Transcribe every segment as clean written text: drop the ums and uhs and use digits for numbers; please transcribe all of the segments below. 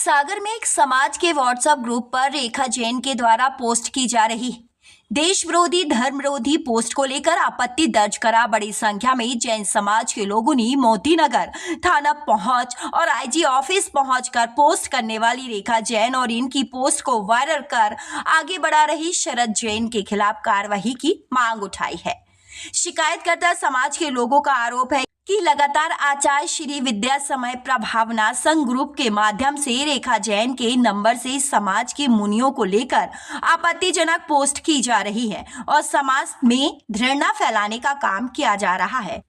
सागर में एक समाज के व्हाट्सएप ग्रुप पर रेखा जैन के द्वारा पोस्ट की जा रही देश विरोधी धर्म विरोधी पोस्ट को लेकर आपत्ति दर्ज करा बड़ी संख्या में जैन समाज के लोगों ने मोती नगर थाना पहुंच और आईजी ऑफिस पहुंचकर पोस्ट करने वाली रेखा जैन और इनकी पोस्ट को वायरल कर आगे बढ़ा रही शरद जैन के खिलाफ कार्रवाई की मांग उठाई है। शिकायतकर्ता समाज के लोगों का आरोप है कि लगातार आचार्य श्री विद्या समय प्रभावना संघ ग्रुप के माध्यम से रेखा जैन के नंबर से समाज के मुनियों को लेकर आपत्तिजनक पोस्ट की जा रही है और समाज में घृणा फैलाने का काम किया जा रहा है,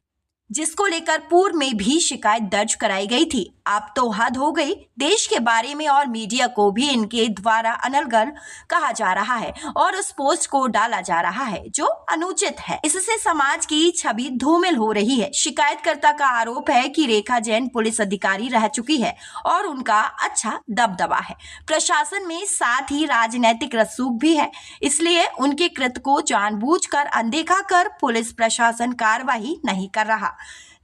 जिसको लेकर पूर्व में भी शिकायत दर्ज कराई गई थी। अब तो हद हो गई। देश के बारे में और मीडिया को भी इनके द्वारा अनर्गल कहा जा रहा है और उस पोस्ट को डाला जा रहा है जो अनुचित है। इससे समाज की छवि धूमिल हो रही है। शिकायतकर्ता का आरोप है कि रेखा जैन पुलिस अधिकारी रह चुकी है और उनका अच्छा दबदबा है प्रशासन में, साथ ही राजनीतिक रसूख भी है। इसलिए उनके कृत्य को जानबूझकर अनदेखा कर पुलिस प्रशासन कार्रवाई नहीं कर रहा,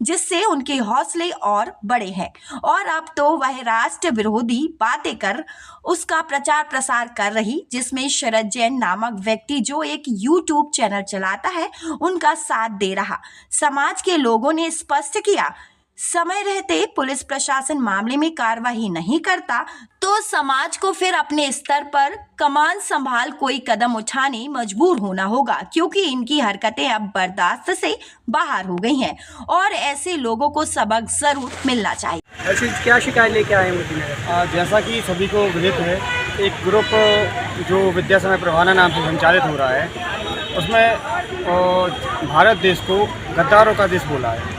जिससे उनके हौसले और बड़े हैं और अब तो वह राष्ट्र विरोधी बातें कर उसका प्रचार प्रसार कर रही, जिसमें शरद जैन नामक व्यक्ति जो एक यूट्यूब चैनल चलाता है उनका साथ दे रहा। समाज के लोगों ने स्पष्ट किया, समय रहते पुलिस प्रशासन मामले में कार्रवाई नहीं करता तो समाज को फिर अपने स्तर पर कमान संभाल कोई कदम उठाने मजबूर होना होगा, क्योंकि इनकी हरकतें अब बर्दाश्त से बाहर हो गई हैं और ऐसे लोगों को सबक जरूर मिलना चाहिए। ऐसी क्या शिकायत लेके आए हैं? जैसा कि सभी को विदित है, एक ग्रुप जो विद्या समय प्रभावना नाम से संचालित हो रहा है, उसमें भारत देश को गद्दारों का देश बोला है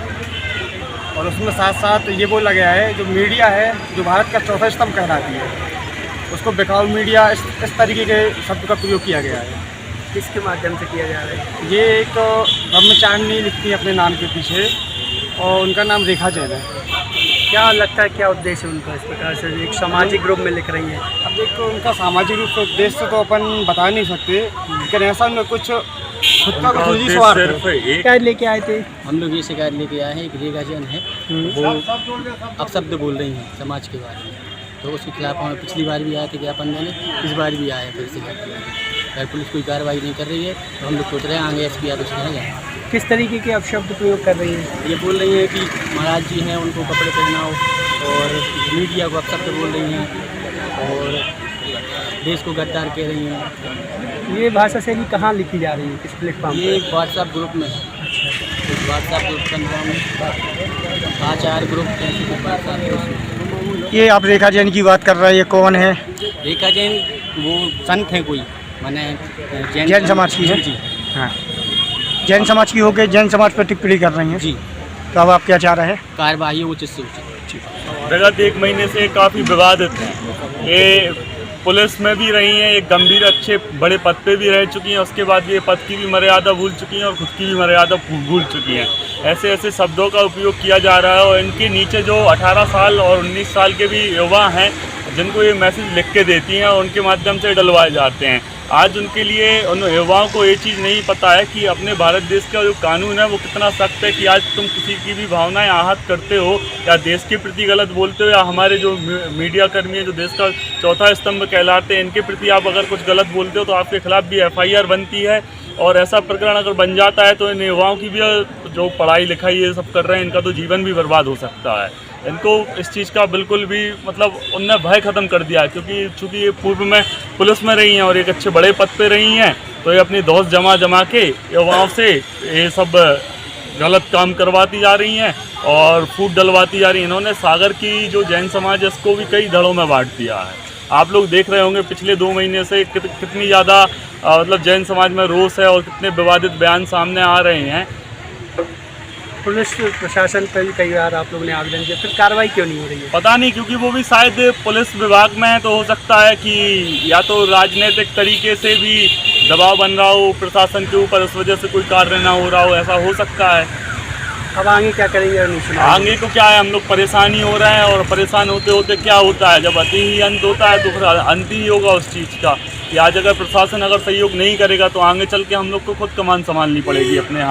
और उसमें साथ साथ ये बोला गया है जो मीडिया है, जो भारत का चौथा स्तंभ कहलाती है, उसको बिकाऊ मीडिया इस तरीके के शब्द का प्रयोग किया गया है। किसके माध्यम से किया जा रहा है? ये एक ब्रह्मचारिणी लिखती है अपने नाम के पीछे और उनका नाम रेखा जैन है। क्या लगता है, क्या उद्देश्य है उनका इस प्रकार से एक सामाजिक ग्रुप में लिख रही हैं? अब एक उनका सामाजिक रूप से उद्देश्य तो अपन बता नहीं सकते, लेकिन ऐसा उन्हें कुछ खुद का कुछ निजी स्वार्थ शिकायत लेके आए थे। हम लोग ये शिकायत लेके आए हैं कि रेखा जैन है वो अपशब्द बोल रही हैं समाज के बारे में, तो उसके खिलाफ हमें पिछली बार भी आए थे ज्ञापन देने, इस बार भी आए फिर शिकायत करने। अगर पुलिस कोई कार्रवाई नहीं कर रही है तो हम लोग सोच रहे हैं आगे एसपी यादव से कहें जाए। किस तरीके के अपशब्द प्रयोग कर रही हैं? ये बोल रही हैं कि महाराज जी हैं उनको कपड़े पहनाओ और मीडिया को अपशब्द बोल रही हैं और देश को गद्दार कह रही हैं। ये भाषा शैली कहाँ लिखी जा रही है, किस प्लेटफॉर्म ये एक व्हाट्सएप ग्रुप में है। इस व्हाट्सएप ग्रुप का नाम है आचार्य ग्रुप। ये आप रेखा जैन की बात कर रहे हैं, ये कौन है? रेखा जैन वो संत हैं कोई, माने जैन समाज की है। जी हाँ, जैन समाज की होकर जैन समाज पर टिप्पणी कर रही हैं जी। तो अब आप क्या चाह रहे हैं? कार्रवाई उचित से उचित। विगत एक महीने से काफ़ी विवादित हैं। ये पुलिस में भी रही हैं, एक गंभीर अच्छे बड़े पद पे भी रह चुकी हैं, उसके बाद ये पद की भी मर्यादा भूल चुकी हैं और खुद की भी मर्यादा भूल चुकी हैं। ऐसे ऐसे शब्दों का उपयोग किया जा रहा है और इनके नीचे जो 18 साल और 19 साल के भी युवा हैं जिनको ये मैसेज लिख के देती हैं और उनके माध्यम से डलवाए जाते हैं। आज उनके लिए उन युवाओं को ये चीज़ नहीं पता है कि अपने भारत देश का जो कानून है वो कितना सख्त है कि आज तुम किसी की भी भावनाएं आहत करते हो या देश के प्रति गलत बोलते हो या हमारे जो मीडिया कर्मी है जो देश का चौथा स्तंभ कहलाते हैं इनके प्रति आप अगर कुछ गलत बोलते हो तो आपके खिलाफ भी FIR बनती है और ऐसा प्रकरण अगर बन जाता है तो इन युवाओं की भी जो पढ़ाई लिखाई ये सब कर रहे हैं इनका तो जीवन भी बर्बाद हो सकता है। इनको इस चीज़ का बिल्कुल भी मतलब उनने भय ख़त्म कर दिया है, क्योंकि चूँकि ये पूर्व में पुलिस में रही हैं और एक अच्छे बड़े पद पे रही हैं तो ये अपनी दोस्त जमा के युवाओं से ये सब गलत काम करवाती जा रही हैं और फूट डलवाती जा रही हैं। इन्होंने सागर की जो जैन समाज है इसको भी कई धड़ों में बांट दिया है। आप लोग देख रहे होंगे पिछले 2 महीने से कितनी ज़्यादा मतलब जैन समाज में रोष है और कितने विवादित बयान सामने आ रहे हैं। पुलिस प्रशासन पर भी कई बार आप लोगों ने आवेदन किया, फिर कार्रवाई क्यों नहीं हो रही है? पता नहीं, क्योंकि वो भी शायद पुलिस विभाग में है तो हो सकता है कि या तो राजनीतिक तरीके से भी दबाव बन रहा हो प्रशासन के ऊपर, इस वजह से कोई कार्य ना हो रहा हो, ऐसा हो सकता है। अब आगे क्या करेंगे? आगे तो क्या है, हम लोग परेशानी हो रहे हैं और परेशान होते होते क्या होता है, जब अति ही अंत होता है तो फिर अंत ही होगा उस चीज़ का कि आज अगर प्रशासन अगर सहयोग नहीं करेगा तो आगे चल के हम लोग को खुद कमान संभालनी पड़ेगी अपने हाथ।